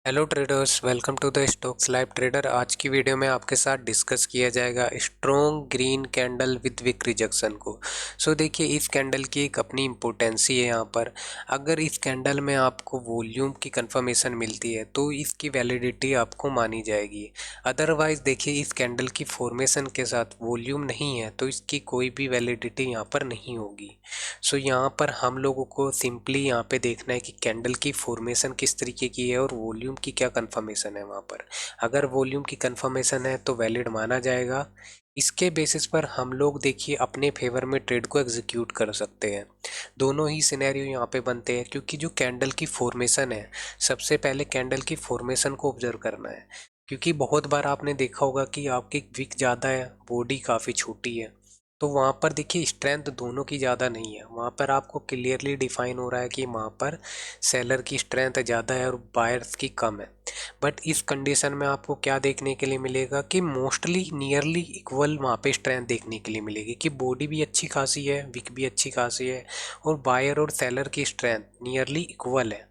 Hello traders, welcome to the stocks live trader. आज की video में आपके साथ डिस्कस किया जाएगा strong green candle with wick rejection को। देखिए, इस कैंडल की एक अपनी इम्पोर्टेंसी है यहाँ पर। अगर इस कैंडल में आपको वॉल्यूम की कंफर्मेशन मिलती है तो इसकी वैलिडिटी आपको मानी जाएगी। अदरवाइज देखिए, इस कैंडल की फॉर्मेशन के साथ वॉल्यूम नहीं है तो इसकी कोई भी वैलिडिटी यहाँ पर नहीं होगी। यहाँ पर हम लोगों को सिंपली यहाँ पे देखना है कि कैंडल की फॉर्मेशन किस तरीके की है और वॉल्यूम की क्या कंफर्मेशन है वहाँ पर। अगर वॉल्यूम की कंफर्मेशन है तो वैलिड माना जाएगा। इसके बेसिस पर हम लोग देखिए अपने फेवर में ट्रेड को एग्जीक्यूट कर सकते हैं। दोनों ही सिनेरियो यहाँ पे बनते हैं क्योंकि जो कैंडल की फॉर्मेशन है, सबसे पहले कैंडल की फॉर्मेशन को ऑब्जर्व करना है। क्योंकि बहुत बार आपने देखा होगा कि आपकी विक ज़्यादा है, बॉडी काफ़ी छोटी है, तो वहाँ पर देखिए स्ट्रेंथ दोनों की ज़्यादा नहीं है। वहाँ पर आपको क्लियरली डिफाइन हो रहा है कि वहाँ पर सेलर की स्ट्रेंथ ज़्यादा है और बायर्स की कम है। बट इस कंडीशन में आपको क्या देखने के लिए मिलेगा कि मोस्टली नियरली इक्वल वहाँ पे स्ट्रेंथ देखने के लिए मिलेगी कि बॉडी भी अच्छी खासी है, विक भी अच्छी खासी है और बायर और सेलर की स्ट्रेंथ नियरली इक्वल है।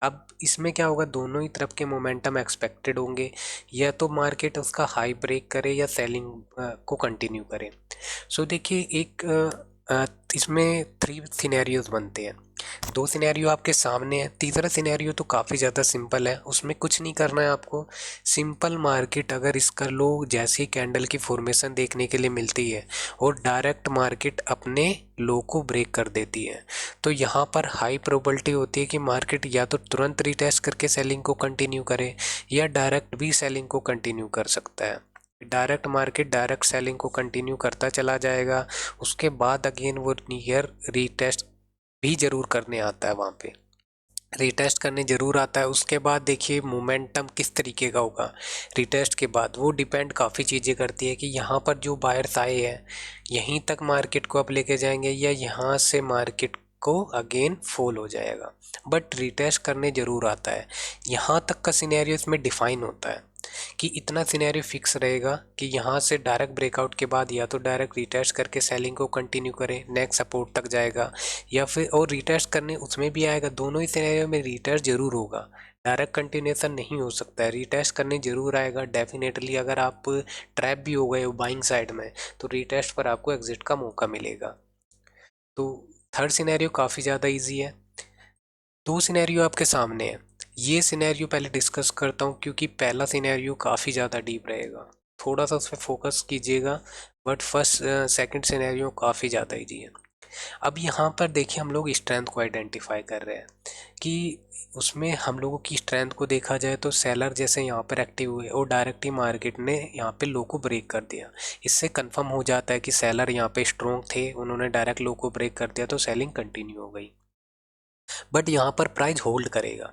अब इसमें क्या होगा, दोनों ही तरफ के मोमेंटम एक्सपेक्टेड होंगे, या तो मार्केट उसका हाई ब्रेक करे या सेलिंग को कंटिन्यू करे। देखिए एक इसमें थ्री सिनेरियोज बनते हैं। दो सिनेरियो आपके सामने है, तीसरा सिनेरियो तो काफ़ी ज़्यादा सिंपल है, उसमें कुछ नहीं करना है आपको। सिंपल मार्केट अगर इसका लो जैसे ही कैंडल की फॉर्मेशन देखने के लिए मिलती है और डायरेक्ट मार्केट अपने लो को ब्रेक कर देती है, तो यहाँ पर हाई प्रोबेबिलिटी होती है कि मार्केट या तो तुरंत रिटेस्ट करके सेलिंग को कंटिन्यू करे या डायरेक्ट भी सेलिंग को कंटिन्यू कर सकता है। डायरेक्ट मार्केट डायरेक्ट सेलिंग को कंटिन्यू करता चला जाएगा, उसके बाद अगेन वो नियर रीटेस्ट भी ज़रूर करने आता है, वहाँ पे रीटेस्ट करने ज़रूर आता है। उसके बाद देखिए मोमेंटम किस तरीके का होगा रिटेस्ट के बाद, वो डिपेंड काफ़ी चीज़ें करती है कि यहाँ पर जो बायर्स आए हैं यहीं तक मार्केट को आप लेके जाएंगे या यहाँ से मार्केट को अगेन फॉल हो जाएगा। बट रिटेस्ट करने ज़रूर आता है। यहाँ तक का सिनेरियो इसमें डिफाइन होता है कि इतना सिनेरियो फिक्स रहेगा कि यहाँ से डायरेक्ट ब्रेकआउट के बाद या तो डायरेक्ट रिटेस्ट करके सेलिंग को कंटिन्यू करें, नेक्स्ट सपोर्ट तक जाएगा, या फिर और रिटेस्ट करने उसमें भी आएगा। दोनों ही सिनेरियो में रिटेस्ट जरूर होगा, डायरेक्ट कंटिन्यूएशन नहीं हो सकता है, रिटेस्ट करने जरूर आएगा डेफिनेटली। अगर आप ट्रैप भी हो गए हो बाइंग साइड में तो रिटेस्ट पर आपको एग्जिट का मौका मिलेगा। तो थर्ड सिनेरियो काफ़ी ज़्यादा ईजी है। दो सिनेरियो आपके सामने है, ये सिनेरियो पहले डिस्कस करता हूँ क्योंकि पहला सिनेरियो काफ़ी ज़्यादा डीप रहेगा, थोड़ा सा उस पर फोकस कीजिएगा। बट फर्स्ट सेकंड सिनेरियो काफ़ी ज़्यादा इजी है। अब यहाँ पर देखिए हम लोग स्ट्रेंथ को आइडेंटिफाई कर रहे हैं कि उसमें हम लोगों की स्ट्रेंथ को देखा जाए तो सेलर जैसे यहाँ पर एक्टिव हुए और डायरेक्ट ही मार्केट ने यहाँ पे लो को ब्रेक कर दिया। इससे कंफर्म हो जाता है कि सेलर यहाँ पे स्ट्रॉन्ग थे, उन्होंने डायरेक्ट लो को ब्रेक कर दिया तो सेलिंग कंटिन्यू हो गई। बट यहाँ पर प्राइस होल्ड करेगा।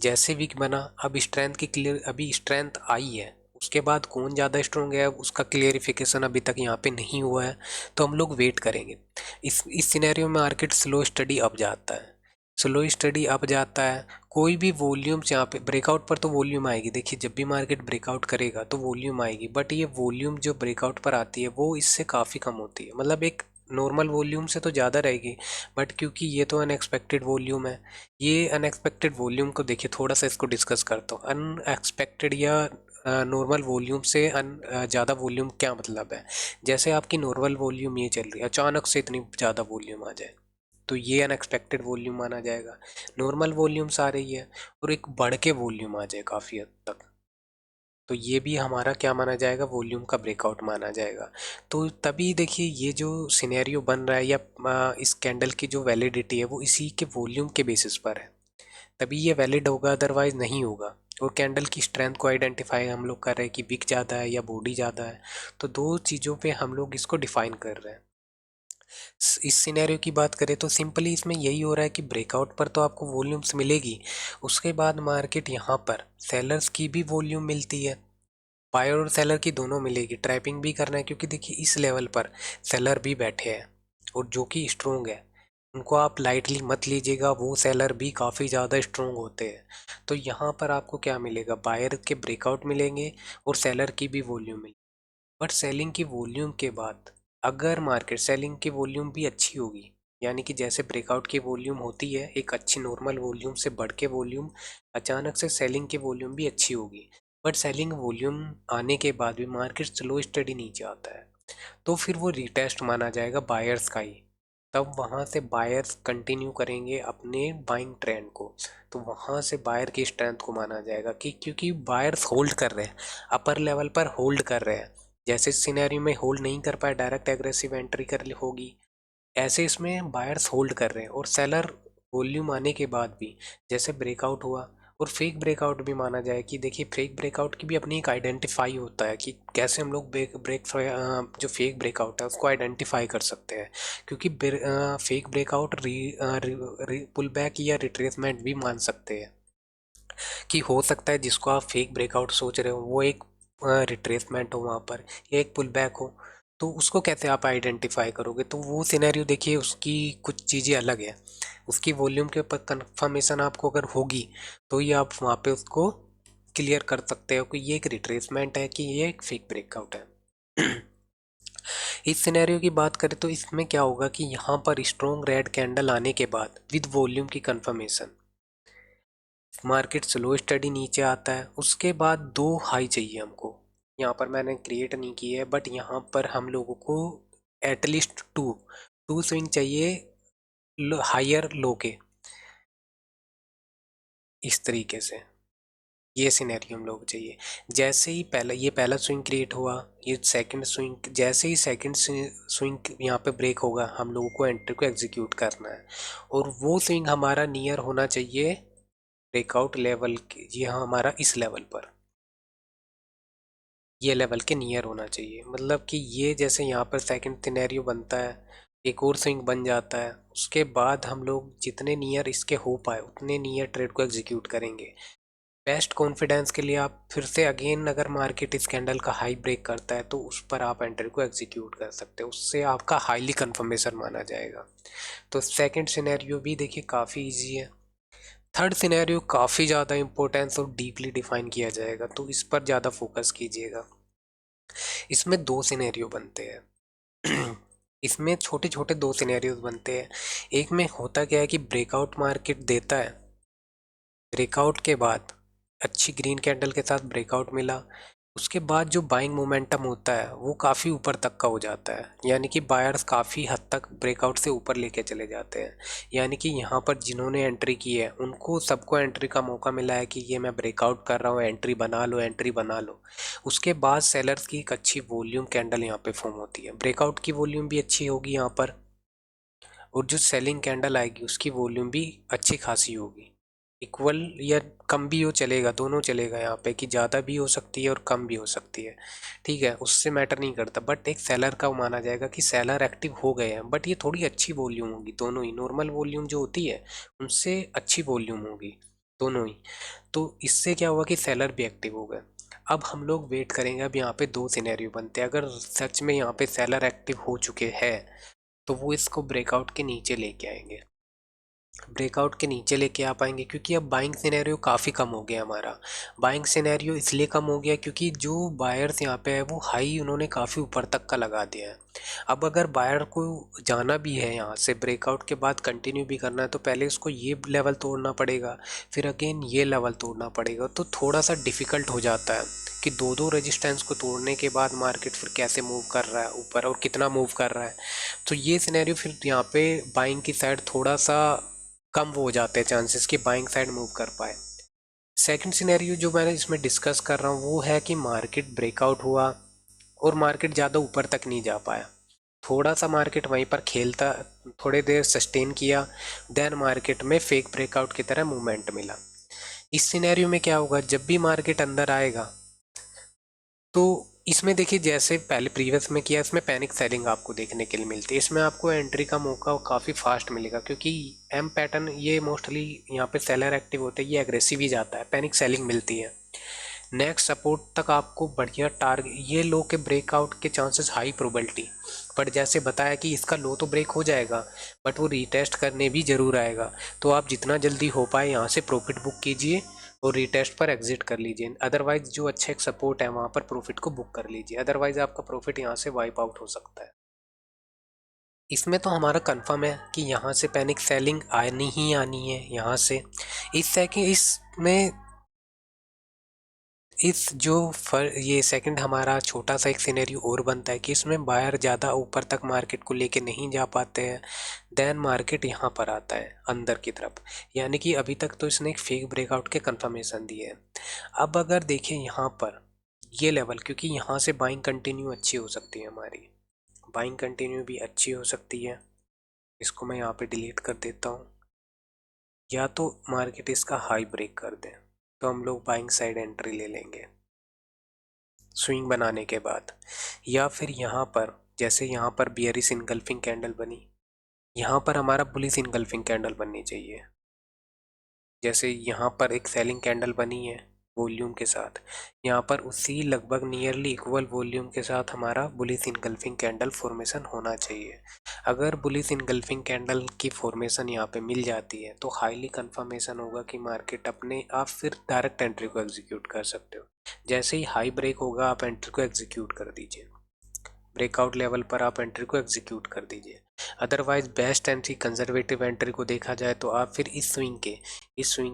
जैसे वीक बना, अब स्ट्रेंथ की क्लियर अभी स्ट्रेंथ आई है, उसके बाद कौन ज़्यादा स्ट्रॉन्ग है उसका क्लियरिफिकेशन अभी तक यहाँ पे नहीं हुआ है, तो हम लोग वेट करेंगे। इस सिनेरियो में मार्केट स्लो स्टडी अप जाता है, स्लो स्टडी अप जाता है। कोई भी वॉल्यूम्स यहाँ पे ब्रेकआउट पर तो वॉल्यूम आएगी। देखिए जब भी मार्केट ब्रेकआउट करेगा तो वॉल्यूम आएगी, बट ये वॉल्यूम जो ब्रेकआउट पर आती है वो इससे काफ़ी कम होती है, मतलब एक नॉर्मल वॉल्यूम से तो ज़्यादा रहेगी। बट क्योंकि ये तो अनएक्सपेक्टेड वॉल्यूम है, ये अनएक्सपेक्टेड वॉल्यूम को देखिए, थोड़ा सा इसको डिस्कस करता हूँ। अनएक्सपेक्टेड या नॉर्मल वॉल्यूम से ज़्यादा वॉल्यूम क्या मतलब है। जैसे आपकी नॉर्मल वॉल्यूम ये चल रही है, अचानक से इतनी ज़्यादा वॉल्यूम आ जाए तो ये अनएक्सपेक्टेड वॉल्यूम माना जाएगा। नॉर्मल वॉल्यूम्स आ रही है और एक बढ़ के वॉल्यूम आ जाए काफ़ी हद तक, तो ये भी हमारा क्या माना जाएगा, वॉल्यूम का ब्रेकआउट माना जाएगा। तो तभी देखिए ये जो सिनेरियो बन रहा है या इस कैंडल की जो वैलिडिटी है वो इसी के वॉल्यूम के बेसिस पर है, तभी ये वैलिड होगा, अदरवाइज नहीं होगा। और कैंडल की स्ट्रेंथ को आइडेंटिफाई हम लोग कर रहे हैं कि विक ज़्यादा है या बॉडी ज़्यादा है, तो दो चीज़ों पे हम लोग इसको डिफाइन कर रहे हैं। इस सिनेरियो की बात करें तो सिंपली इसमें यही हो रहा है कि ब्रेकआउट पर तो आपको वॉल्यूम्स मिलेगी, उसके बाद मार्केट यहाँ पर सेलर्स की भी वॉल्यूम मिलती है, बायर और सेलर की दोनों मिलेगी। ट्रैपिंग भी करना है क्योंकि देखिए इस लेवल पर सेलर भी बैठे हैं और जो कि स्ट्रोंग है, उनको आप लाइटली मत लीजिएगा, वो सेलर भी काफ़ी ज़्यादा स्ट्रोंग होते हैं। तो यहाँ पर आपको क्या मिलेगा, बायर के ब्रेकआउट मिलेंगे और सेलर की भी वॉल्यूम मिलेगी। बट सेलिंग की वॉल्यूम के बाद अगर मार्केट सेलिंग की वॉल्यूम भी अच्छी होगी यानी कि जैसे ब्रेकआउट की वॉल्यूम होती है एक अच्छी नॉर्मल वॉल्यूम से बढ़ के वॉल्यूम, अचानक से सेलिंग की वॉल्यूम भी अच्छी होगी। बट सेलिंग वॉल्यूम आने के बाद भी मार्केट स्लो स्टडी नीचे आता है, तो फिर वो रीटेस्ट माना जाएगा बायर्स का ही। तब वहाँ से बायर्स कंटिन्यू करेंगे अपने बाइंग ट्रेंड को, तो वहाँ से बायर की स्ट्रेंथ को माना जाएगा कि क्योंकि बायर्स होल्ड कर रहे हैं, अपर लेवल पर होल्ड कर रहे हैं। जैसे सिनेरियो में होल्ड नहीं कर पाए, डायरेक्ट एग्रेसिव एंट्री कर होगी, ऐसे इसमें बायर्स होल्ड कर रहे हैं। और सेलर वॉल्यूम आने के बाद भी जैसे ब्रेकआउट हुआ, और फेक ब्रेकआउट भी माना जाए कि देखिए फेक ब्रेकआउट की भी अपनी एक आइडेंटिफाई होता है कि कैसे हम लोग जो फेक ब्रेकआउट है उसको आइडेंटिफाई कर सकते हैं। क्योंकि फेक ब्रेकआउट पुल बैक या रिट्रेसमेंट भी मान सकते हैं, कि हो सकता है जिसको आप फेक ब्रेकआउट सोच रहे हो वो एक रिट्रेसमेंट हो वहाँ पर, या एक पुल बैक हो। तो उसको कैसे आप आइडेंटिफाई करोगे, तो वो सिनेरियो देखिए उसकी कुछ चीज़ें अलग है। उसकी वॉल्यूम के ऊपर कंफर्मेशन आपको अगर होगी तो ही आप वहाँ पे उसको क्लियर कर सकते हो कि ये एक रिट्रेसमेंट है कि ये एक फेक ब्रेकआउट है। इस सिनेरियो की बात करें तो इसमें क्या होगा कि यहाँ पर स्ट्रॉन्ग रेड कैंडल आने के बाद विद वॉल्यूम की कंफर्मेशन मार्केट स्लो स्टडी नीचे आता है। उसके बाद दो हाई चाहिए हमको, यहाँ पर मैंने क्रिएट नहीं की है बट यहाँ पर हम लोगों को एटलीस्ट टू टू स्विंग चाहिए हायर लो के, इस तरीके से ये सिनेरियो हम लोग को चाहिए। जैसे ही पहला स्विंग क्रिएट हुआ, ये सेकंड स्विंग, जैसे ही सेकंड स्विंग यहाँ पे ब्रेक होगा हम लोगों को एंट्री को एग्जीक्यूट करना है। और वो स्विंग हमारा नियर होना चाहिए ब्रेकआउट लेवल के, ये हमारा इस लेवल पर, ये लेवल के नियर होना चाहिए। मतलब कि ये जैसे यहाँ पर सेकंड सिनेरियो बनता है, एक और स्विंग बन जाता है, उसके बाद हम लोग जितने नियर इसके हो पाए उतने नियर ट्रेड को एग्जीक्यूट करेंगे। बेस्ट कॉन्फिडेंस के लिए आप फिर से अगेन अगर मार्केट इस कैंडल का हाई ब्रेक करता है तो उस पर आप एंट्री को एग्जीक्यूट कर सकते हो, उससे आपका हाईली कंफर्मेशन माना जाएगा। तो सेकंड सिनेरियो भी देखिए काफ़ी इजी है। थर्ड सिनेरियो काफ़ी ज़्यादा इंपॉर्टेंस और डीपली डिफाइन किया जाएगा, तो इस पर ज़्यादा फोकस कीजिएगा। इसमें दो सिनेरियो बनते हैं। इसमें छोटे छोटे दो सिनेरियोज बनते हैं। एक में होता क्या है कि ब्रेकआउट मार्केट देता है, ब्रेकआउट के बाद अच्छी ग्रीन कैंडल के साथ ब्रेकआउट मिला, उसके बाद जो बाइंग मोमेंटम होता है वो काफ़ी ऊपर तक का हो जाता है, यानी कि बायर्स काफ़ी हद तक ब्रेकआउट से ऊपर लेके चले जाते हैं। यानी कि यहाँ पर जिन्होंने एंट्री की है उनको सबको एंट्री का मौका मिला है कि ये मैं ब्रेकआउट कर रहा हूँ, एंट्री बना लो, एंट्री बना लो। उसके बाद सेलर्स की एक अच्छी वॉल्यूम कैंडल यहाँ पे फॉर्म होती है, ब्रेकआउट की वॉल्यूम भी अच्छी होगी यहाँ पर, और जो सेलिंग कैंडल आएगी उसकी वॉल्यूम भी अच्छी खासी होगी। इक्वल या कम भी हो चलेगा, दोनों चलेगा यहाँ पे, कि ज़्यादा भी हो सकती है और कम भी हो सकती है, ठीक है, उससे मैटर नहीं करता। बट एक सेलर का माना जाएगा कि सेलर एक्टिव हो गए हैं, बट ये थोड़ी अच्छी वॉल्यूम होगी, दोनों ही नॉर्मल वॉल्यूम जो होती है उनसे अच्छी वॉल्यूम होगी दोनों ही। तो इससे क्या हुआ कि सेलर भी एक्टिव हो गए। अब हम लोग वेट करेंगे, अब यहाँ पे दो सिनेरियो बनते हैं। अगर सच में यहाँ पे सेलर एक्टिव हो चुके हैं तो वो इसको ब्रेकआउट के नीचे लेके आएंगे, ब्रेकआउट के नीचे लेके आ पाएंगे, क्योंकि अब बाइंग सिनेरियो काफ़ी कम हो गया हमारा। बाइंग सिनेरियो इसलिए कम हो गया क्योंकि जो बायर्स यहाँ पे है वो हाई उन्होंने काफ़ी ऊपर तक का लगा दिया है। अब अगर बायर को जाना भी है यहाँ से ब्रेकआउट के बाद कंटिन्यू भी करना है तो पहले उसको ये लेवल तोड़ना पड़ेगा, फिर अगेन ये लेवल तोड़ना पड़ेगा, तो थोड़ा सा डिफ़िकल्ट हो जाता है कि दो दो रेजिस्टेंस को तोड़ने के बाद मार्केट फिर कैसे मूव कर रहा है ऊपर और कितना मूव कर रहा है। तो ये सिनेरियो फिर यहाँ पे बाइंग की साइड थोड़ा सा कम वो हो जाते हैं चांसेस कि बाइंग साइड मूव कर पाए। सेकंड सिनेरियो जो मैंने इसमें डिस्कस कर रहा हूँ वो है कि मार्केट ब्रेकआउट हुआ और मार्केट ज़्यादा ऊपर तक नहीं जा पाया, थोड़ा सा मार्केट वहीं पर खेलता, थोड़ी देर सस्टेन किया, देन मार्केट में फेक ब्रेकआउट की तरह मूवमेंट मिला। इस सिनेरियो में क्या होगा, जब भी मार्केट अंदर आएगा तो इसमें देखिए जैसे पहले प्रीवियस में किया, इसमें पैनिक सेलिंग आपको देखने के लिए मिलती है। इसमें आपको एंट्री का मौका काफ़ी फास्ट मिलेगा क्योंकि एम पैटर्न ये मोस्टली यहाँ पे सेलर एक्टिव होते हैं, ये एग्रेसिव ही जाता है, पैनिक सेलिंग मिलती है। नेक्स्ट सपोर्ट तक आपको बढ़िया टारगेट, ये लो के ब्रेकआउट के चांसेस हाई प्रोबेबिलिटी, बट जैसे बताया कि इसका लो तो ब्रेक हो जाएगा बट वो रीटेस्ट करने भी ज़रूर आएगा। तो आप जितना जल्दी हो पाए यहाँ से प्रॉफिट बुक कीजिए और रीटेस्ट पर एग्जिट कर लीजिए, अदरवाइज जो अच्छा एक सपोर्ट है वहाँ पर प्रॉफिट को बुक कर लीजिए, अदरवाइज आपका प्रॉफिट यहाँ से वाइप आउट हो सकता है। इसमें तो हमारा कंफर्म है कि यहाँ से पैनिक सेलिंग आनी ही आनी है। यहाँ से इस सेकंड इसमें इस जो ये सेकंड हमारा छोटा सा एक सिनेरियो और बनता है कि इसमें बायर ज़्यादा ऊपर तक मार्केट को लेके नहीं जा पाते हैं, देन मार्केट यहाँ पर आता है अंदर की तरफ। यानी कि अभी तक तो इसने एक फेक ब्रेकआउट के कंफर्मेशन दिए है। अब अगर देखें यहाँ पर ये लेवल, क्योंकि यहाँ से बाइंग कंटिन्यू अच्छी हो सकती है, हमारी बाइंग कंटिन्यू भी अच्छी हो सकती है। इसको मैं यहाँ पे डिलीट कर देता हूँ। या तो मार्केट इसका हाई ब्रेक कर दे तो हम लोग बाइंग साइड एंट्री ले लेंगे स्विंग बनाने के बाद। या फिर यहाँ पर जैसे यहाँ पर बियरिश इनगल्फिंग कैंडल बनी, यहाँ पर हमारा बुलिश इनगल्फिंग कैंडल बननी चाहिए। जैसे यहाँ पर एक सेलिंग कैंडल बनी है वॉल्यूम के साथ, यहाँ पर उसी लगभग नियरली इक्वल वॉल्यूम के साथ हमारा बुलिश इनगल्फिंग कैंडल फॉर्मेशन होना चाहिए। अगर बुलिश इनगल्फिंग कैंडल की फॉर्मेशन यहाँ पे मिल जाती है तो हाईली कंफर्मेशन होगा कि मार्केट अपने आप फिर डायरेक्ट एंट्री को एग्जीक्यूट कर सकते हो। जैसे ही हाई ब्रेक होगा आप एंट्री को एग्जीक्यूट कर दीजिए, ब्रेकआउट लेवल पर आप एंट्री को एग्जीक्यूट कर दीजिए। Otherwise best entry conservative entry को देखा जाए तो आप फिर इस स्विंग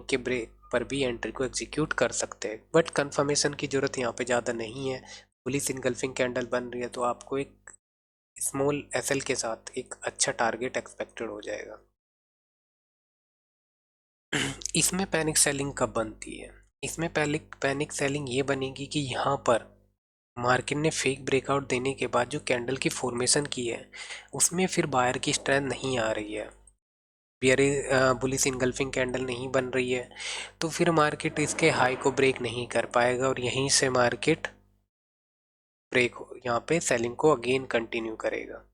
के ब्रेक पर भी एंट्री को एग्जीक्यूट कर सकते हैं, बट कंफर्मेशन की ज़रूरत यहाँ पे ज़्यादा नहीं है। पुलिस इनगल्फिंग कैंडल बन रही है तो आपको एक स्मॉल एसएल के साथ एक अच्छा टारगेट एक्सपेक्टेड हो जाएगा। इसमें पैनिक सेलिंग कब बनती है? इसमें पहले पैनिक सेलिंग ये बनेगी कि यहाँ पर मार्केट ने फेक ब्रेकआउट देने के बाद जो कैंडल की फॉर्मेशन की है उसमें फिर बायर की स्ट्रेंथ नहीं आ रही है, बियरी बुलिश इनगल्फिंग कैंडल नहीं बन रही है, तो फिर मार्केट इसके हाई को ब्रेक नहीं कर पाएगा और यहीं से मार्केट ब्रेक यहाँ पे सेलिंग को अगेन कंटिन्यू करेगा।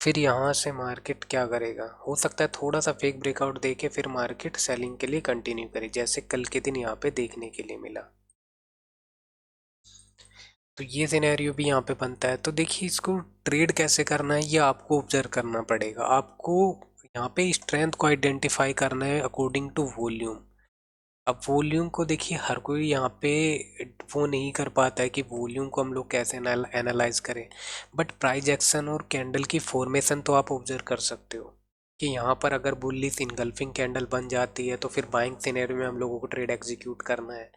फिर यहाँ से मार्केट क्या करेगा, हो सकता है थोड़ा सा फेक ब्रेकआउट देके फिर मार्केट सेलिंग के लिए कंटिन्यू करे, जैसे कल के दिन यहाँ पे देखने के लिए मिला। तो ये सिनेरियो भी यहाँ पे बनता है। तो देखिए इसको ट्रेड कैसे करना है ये आपको ऑब्जर्व करना पड़ेगा। आपको यहाँ पे स्ट्रेंथ को आइडेंटिफाई करना है अकॉर्डिंग टू वॉल्यूम। अब वॉल्यूम को देखिए हर कोई यहाँ पे वो नहीं कर पाता है कि वॉल्यूम को हम लोग कैसे एनालाइज करें, बट प्राइस एक्शन और कैंडल की फॉर्मेशन तो आप ऑब्जर्व कर सकते हो कि यहाँ पर अगर बुलिश इनगल्फिंग कैंडल बन जाती है तो फिर बाइंग सिनेरियो में हम लोगों को ट्रेड एग्जीक्यूट करना है।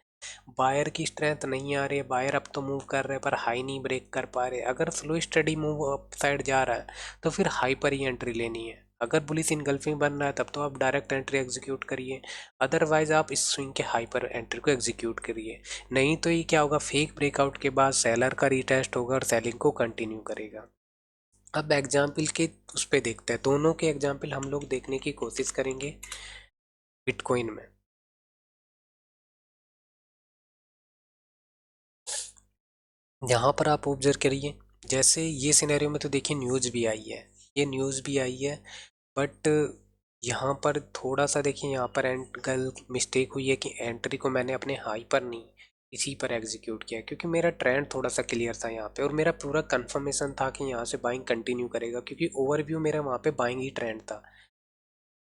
बायर की स्ट्रेंथ नहीं आ रही है, बायर अब तो मूव कर रहे हैं पर हाई नहीं ब्रेक कर पा रहे। अगर slow study move up side जा रहा है तो फिर हाई पर ही एंट्री लेनी है। अगर बुलिश इनगल्फिंग बन रहा है तब तो आप डायरेक्ट एंट्री एग्जीक्यूट करिए, अदरवाइज आप इस स्विंग के हाई पर एंट्री को एग्जीक्यूट करिए। नहीं तो ये क्या होगा, फेक ब्रेकआउट के बाद सेलर का रीटेस्ट होगा और सेलिंग को कंटिन्यू करेगा। अब एग्जाम्पल के उस पर देखते हैं, दोनों के एग्जाम्पल हम लोग देखने की कोशिश करेंगे बिटकॉइन में। यहाँ पर आप ऑब्जर्व करिए, जैसे ये सिनेरियो में तो देखिए न्यूज़ भी आई है, ये न्यूज़ भी आई है, बट यहाँ पर थोड़ा सा देखिए यहाँ पर एंगल मिस्टेक हुई है कि एंट्री को मैंने अपने हाई पर नहीं इसी पर एग्जीक्यूट किया, क्योंकि मेरा ट्रेंड थोड़ा सा क्लियर था यहाँ पे और मेरा पूरा कंफर्मेशन था कि यहाँ से बाइंग कंटिन्यू करेगा, क्योंकि ओवरव्यू मेरा वहाँ पे बाइंग ही ट्रेंड था।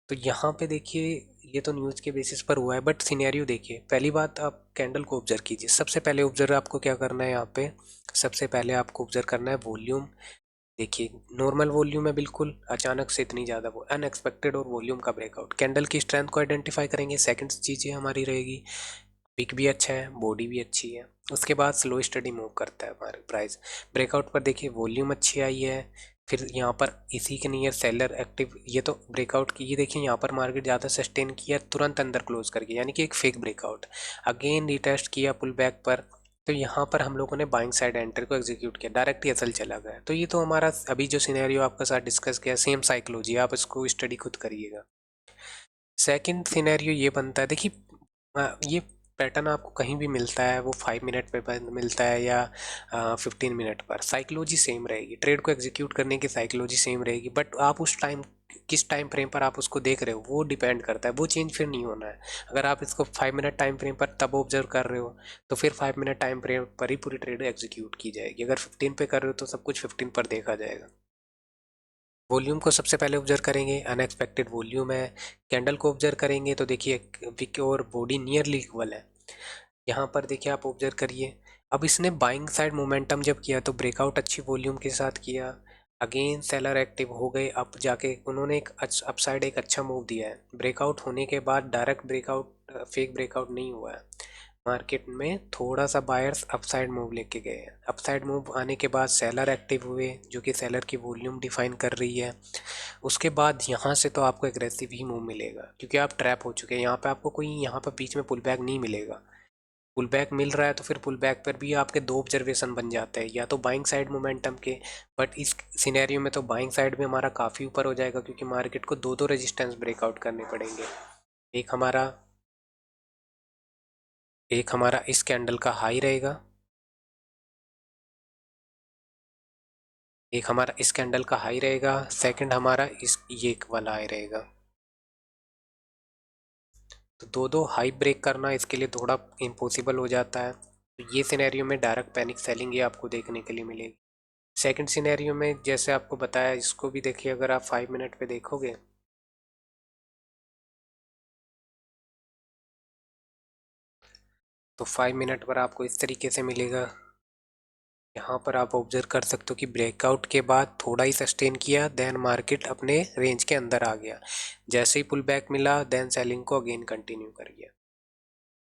तो यहाँ पे देखिए ये तो न्यूज़ के बेसिस पर हुआ है, बट सिनेरियो देखिए। पहली बात आप कैंडल को ऑब्जर्व कीजिए, सबसे पहले ऑब्जर्व आपको क्या करना है यहाँ पे, सबसे पहले आपको ऑब्जर्व करना है वॉल्यूम। देखिए नॉर्मल वॉल्यूम है बिल्कुल, अचानक से इतनी ज़्यादा वो अनएक्सपेक्टेड और वॉल्यूम का ब्रेकआउट। कैंडल की स्ट्रेंथ को आइडेंटिफाई करेंगे, सेकंड चीज़ ये हमारी रहेगी पिक भी अच्छा है, बॉडी भी अच्छी है। उसके बाद स्लो स्टडी मूव करता है हमारे प्राइस। ब्रेकआउट पर देखिए वॉल्यूम अच्छी आई है, फिर यहाँ पर इसी के नियर सेलर एक्टिव, ये तो ब्रेकआउट की, ये देखिए यहाँ पर मार्केट ज़्यादा सस्टेन किया तुरंत अंदर क्लोज करके, यानी कि एक फेक ब्रेकआउट। अगेन रिटेस्ट किया पुल बैक पर, तो यहाँ पर हम लोगों ने बाइंग साइड एंट्री को एग्जीक्यूट किया, डायरेक्ट एसएल चला गया। तो ये तो हमारा अभी जो सिनेरियो आपके साथ डिस्कस किया सेम साइकोलॉजी, आप इसको स्टडी खुद करिएगा। सेकंड सिनेरियो ये बनता है, देखिए ये पैटर्न आपको कहीं भी मिलता है, वो 5 मिनट पे मिलता है या 15 मिनट पर, साइकोलॉजी सेम रहेगी, ट्रेड को एग्जीक्यूट करने की साइकोलॉजी सेम रहेगी, बट आप उस टाइम किस टाइम फ्रेम पर आप उसको देख रहे हो वो डिपेंड करता है, वो चेंज फिर नहीं होना है। अगर आप इसको 5 मिनट टाइम फ्रेम पर तब ऑब्जर्व कर रहे हो तो फिर 5 मिनट टाइम फ्रेम पर ही पूरी ट्रेड एग्जीक्यूट की जाएगी। अगर 15 पे कर रहे हो तो सब कुछ 15 पर देखा जाएगा। वॉल्यूम को सबसे पहले ऑब्जर्व करेंगे, अनएक्सपेक्टेड वॉल्यूम है। कैंडल को ऑब्जर्व करेंगे तो देखिए विक और बॉडी नियरली इक्वल है, यहाँ पर देखिए आप ऑब्जर्व करिए, अब इसने बाइंग साइड मोमेंटम जब किया तो ब्रेकआउट अच्छी वॉल्यूम के साथ किया, अगेन सेलर एक्टिव हो गए, अब जाके उन्होंने एक अपसाइड एक अच्छा मूव दिया है। ब्रेकआउट होने के बाद डायरेक्ट ब्रेकआउट, फेक ब्रेकआउट नहीं हुआ है, मार्केट में थोड़ा सा बायर्स अपसाइड मूव लेके गए हैं। अपसाइड मूव आने के बाद सेलर एक्टिव हुए, जो कि सेलर की वॉल्यूम डिफाइन कर रही है। उसके बाद यहाँ से तो आपको एग्रेसिव ही मूव मिलेगा, क्योंकि आप ट्रैप हो चुके हैं। यहाँ पे आपको कोई यहाँ पर बीच में पुल बैक नहीं मिलेगा। पुल बैक मिल रहा है तो फिर पुल बैक पर भी आपके दो ऑब्जर्वेशन बन जाते हैं, या तो बाइंग साइड मोमेंटम के, बट इस सिनेरियो में तो बाइंग साइड में हमारा काफ़ी ऊपर हो जाएगा, क्योंकि मार्केट को दो दो रेजिस्टेंस ब्रेकआउट करने पड़ेंगे। एक हमारा एक हमारा इस कैंडल का हाई रहेगा, एक हमारा इस कैंडल का हाई रहेगा, सेकंड हमारा इस ये वाला हाई रहेगा। तो दो दो हाई ब्रेक करना इसके लिए थोड़ा इम्पॉसिबल हो जाता है। तो ये सिनेरियो में डायरेक्ट पैनिक सेलिंग ही आपको देखने के लिए मिलेगी। सेकंड सिनेरियो में जैसे आपको बताया, इसको भी देखिए, अगर आप 5 मिनट पे देखोगे तो 5 मिनट पर आपको इस तरीके से मिलेगा। यहाँ पर आप ऑब्जर्व कर सकते हो कि ब्रेकआउट के बाद थोड़ा ही सस्टेन किया, देन मार्केट अपने रेंज के अंदर आ गया। जैसे ही पुल बैक मिला, देन सेलिंग को अगेन कंटिन्यू कर गया।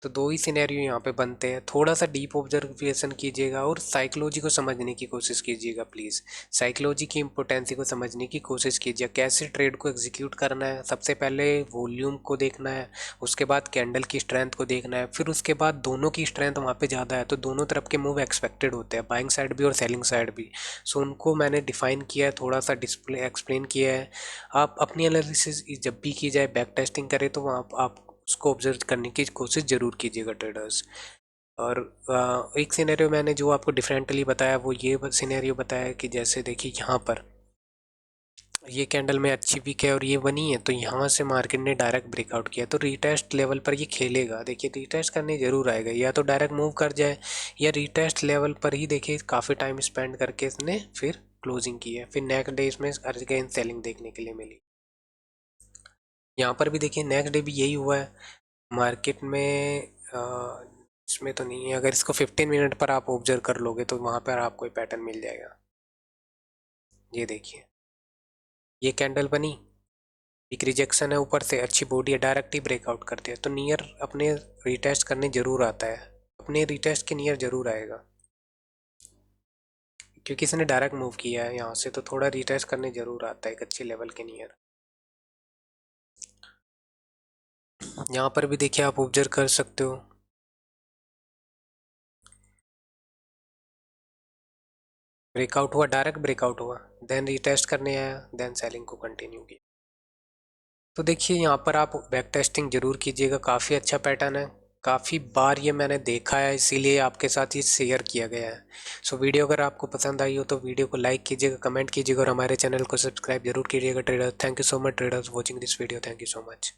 तो दो ही सिनेरियो यहाँ पे बनते हैं। थोड़ा सा डीप ऑब्जर्वेशन कीजिएगा और साइकोलॉजी को समझने की कोशिश कीजिएगा प्लीज़। साइकोलॉजी की इम्पोर्टेंसी को समझने की कोशिश कीजिए। कैसे ट्रेड को एग्जीक्यूट करना है, सबसे पहले वॉल्यूम को देखना है, उसके बाद कैंडल की स्ट्रेंथ को देखना है, फिर उसके बाद दोनों की स्ट्रेंथ वहाँ पे ज़्यादा है तो दोनों तरफ के मूव एक्सपेक्टेड होते हैं, बाइंग साइड भी और सेलिंग साइड भी। सो उनको मैंने डिफाइन किया है, थोड़ा सा डिस्प्ले एक्सप्लेन किया है। आप अपनी एनालिसिस जब भी की जाए, बैक टेस्टिंग करें, तो वहाँ आप उसको ऑब्जर्व करने की कोशिश ज़रूर कीजिएगा ट्रेडर्स। और एक सिनेरियो मैंने जो आपको डिफरेंटली बताया, वो ये सिनेरियो बताया कि जैसे देखिए यहाँ पर ये कैंडल में अच्छी वीक है और ये बनी है, तो यहाँ से मार्केट ने डायरेक्ट ब्रेकआउट किया, तो रीटेस्ट लेवल पर ये खेलेगा। देखिए रीटेस्ट करने ज़रूर आएगा, या तो डायरेक्ट मूव कर जाए, या रीटेस्ट लेवल पर ही देखिए काफ़ी टाइम स्पेंड करके इसने फिर क्लोजिंग की है। फिर नेक्स्ट डे इसमें अगेन सेलिंग देखने के लिए मिली। यहाँ पर भी देखिए नेक्स्ट डे भी यही हुआ है मार्केट में। इसमें तो नहीं है, अगर इसको 15 मिनट पर आप ऑब्जर्व कर लोगे तो वहाँ पर आपको पैटर्न मिल जाएगा। ये देखिए, ये कैंडल बनी, एक रिजेक्शन है, ऊपर से अच्छी बॉडी है, डायरेक्ट ही ब्रेकआउट करते हैं, तो नियर अपने रिटेस्ट करने ज़रूर आता है, अपने रिटेस्ट के नियर ज़रूर आएगा, क्योंकि इसने डायरेक्ट मूव किया है यहाँ से, तो थोड़ा रिटेस्ट करने ज़रूर आता है एक अच्छे लेवल के नियर। यहाँ पर भी देखिए आप ऑब्जर्व कर सकते हो, ब्रेकआउट हुआ, डायरेक्ट ब्रेकआउट हुआ, देन रिटेस्ट करने आया, देन सेलिंग को कंटिन्यू किया। तो देखिए यहाँ पर आप बैक टेस्टिंग जरूर कीजिएगा, काफ़ी अच्छा पैटर्न है, काफ़ी बार ये मैंने देखा है, इसीलिए आपके साथ ये शेयर किया गया है। सो वीडियो अगर आपको पसंद आई हो तो वीडियो को लाइक कीजिएगा, कमेंट कीजिएगा और हमारे चैनल को सब्सक्राइब जरूर कीजिएगा trader. Thank you so much traders watching this video, thank you so much.